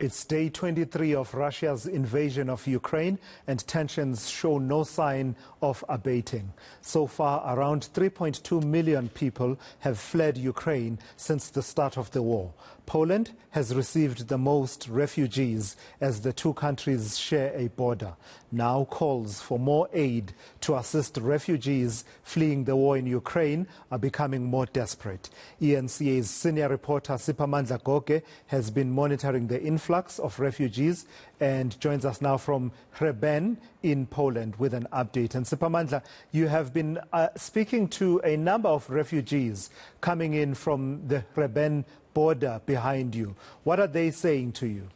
It's day 23 of Russia's invasion of Ukraine, and tensions show no sign of abating. So far, around 3.2 million people have fled Ukraine since the start of the war. Poland has received the most refugees as the two countries share a border. Now calls for more aid to assist refugees fleeing the war in Ukraine are becoming more desperate. eNCA's senior reporter Siphamandla Goge has been monitoring the influx of refugees and joins us now from Hrebenne in Poland with an update. And Siphamandla, you have been speaking to a number of refugees coming in from the Hrebenne border behind you. What are they saying to you?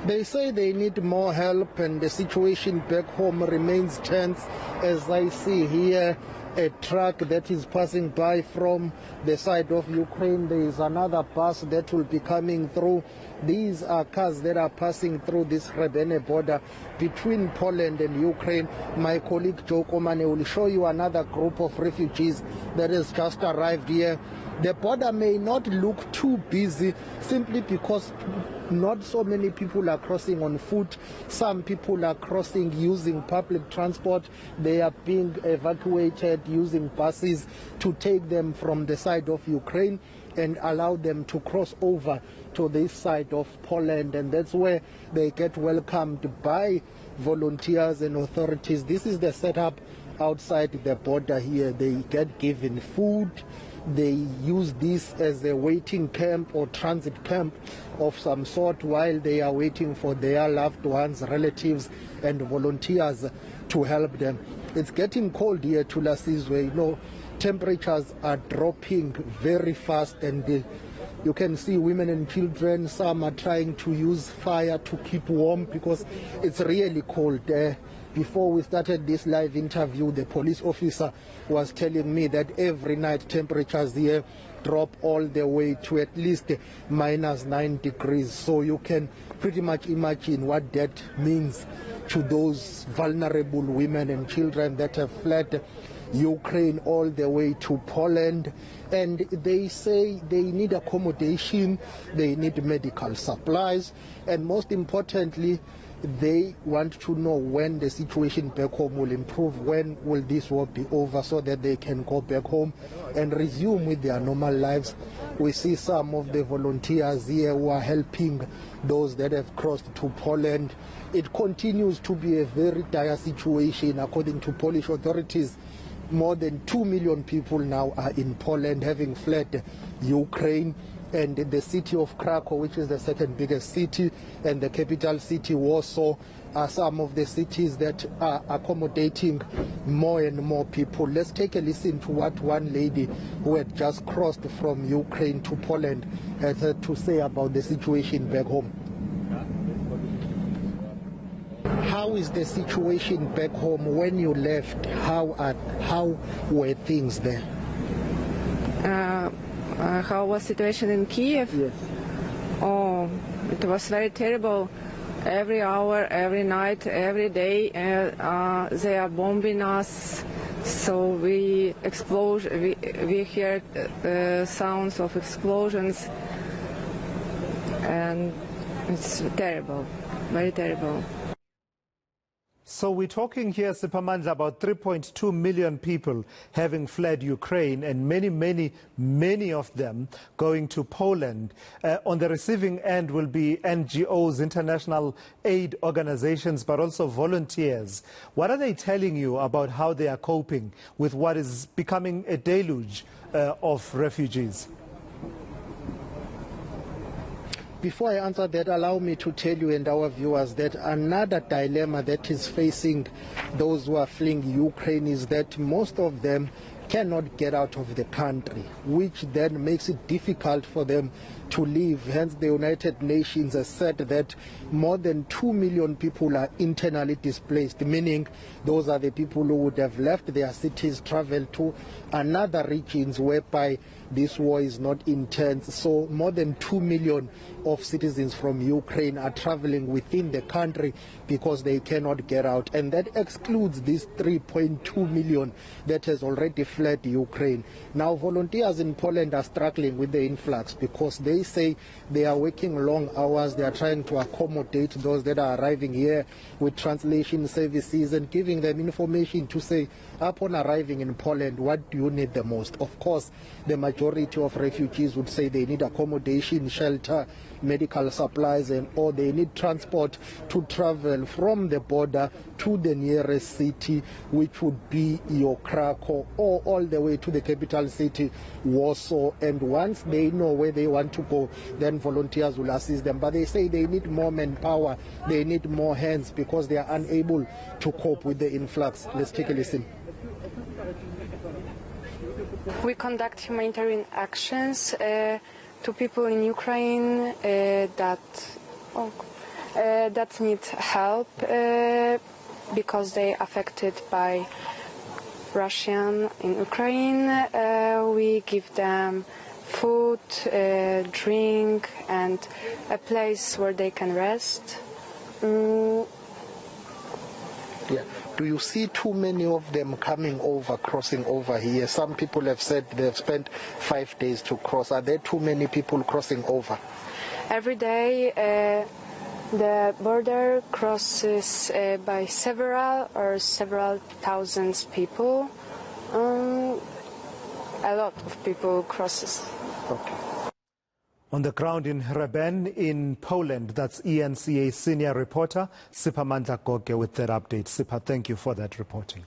They say they need more help, and the situation back home remains tense. As I see here, a truck that is passing by from the side of Ukraine. There is another bus that will be coming through. These are cars that are passing through this Hrebenne border between Poland and Ukraine. My colleague Joe Komane will show you another group of refugees that has just arrived here. The border may not look too busy simply because not so many people are crossing on foot. Some people are crossing using public transport. They are being evacuated using buses to take them from the side of Ukraine and allow them to cross over to this side of Poland, and that's where they get welcomed by volunteers and authorities. This is the setup outside the border here. They get given food. They use this as a waiting camp or transit camp of some sort while they are waiting for their loved ones, relatives and volunteers to help them. It's getting cold here to Lasizwe. You know, temperatures are dropping very fast, and you can see women and children. Some are trying to use fire to keep warm because it's really cold. Before we started this live interview, the police officer was telling me that every night temperatures here drop all the way to at least -9 degrees. So you can pretty much imagine what that means to those vulnerable women and children that have fled Ukraine all the way to Poland. And they say they need accommodation, they need medical supplies, and most importantly, they want to know when the situation back home will improve, when will this war be over, so that they can go back home and resume with their normal lives. We see some of the volunteers here who are helping those that have crossed to Poland. It continues to be a very dire situation. According to Polish authorities, more than 2 million people now are in Poland, having fled Ukraine. And the city of Krakow, which is the second biggest city, and the capital city Warsaw, are some of the cities that are accommodating more and more people. Let's take a listen to what one lady who had just crossed from Ukraine to Poland has had to say about the situation back home. How is the situation back home when you left? How were things there? How was situation in Kiev? Yes. Oh, it was very terrible. Every hour, every night, every day, they are bombing us. So we heard sounds of explosions, and it's terrible, very terrible. So we're talking here, Siphamandla, about 3.2 million people having fled Ukraine, and many of them going to Poland. On the receiving end will be NGOs, international aid organizations, but also volunteers. What are they telling you about how they are coping with what is becoming a deluge of refugees? Before I answer that, allow me to tell you and our viewers that another dilemma that is facing those who are fleeing Ukraine is that most of them cannot get out of the country, which then makes it difficult for them to leave. Hence, the United Nations has said that more than 2 million people are internally displaced, meaning those are the people who would have left their cities, traveled to another regions whereby this war is not intense. So more than 2 million of citizens from Ukraine are traveling within the country because they cannot get out. And that excludes this 3.2 million that has already fled Ukraine. Now, volunteers in Poland are struggling with the influx because they say they are working long hours. They are trying to accommodate those that are arriving here with translation services and giving them information to say, upon arriving in Poland, what do you need the most? Of course, the majority of refugees would say they need accommodation, shelter, medical supplies, and or they need transport to travel from the border to the nearest city, which would be Krakow, or all the way to the capital city, Warsaw. And once they know where they want to go, then volunteers will assist them. But they say they need more manpower, they need more hands because they are unable to cope with the influx. Let's take a listen. We conduct humanitarian actions to people in Ukraine that need help because they are affected by Russian in Ukraine. We give them food, drink, and a place where they can rest. Yeah. Do you see too many of them coming over, crossing over here? Some people have said they've spent 5 days to cross. Are there too many people crossing over? Every day the border crosses by several thousands people. A lot of people crosses. Okay. On the ground in Hrebenne in Poland, that's eNCA senior reporter Siphamandla Goge with that update. Sipha, thank you for that reporting.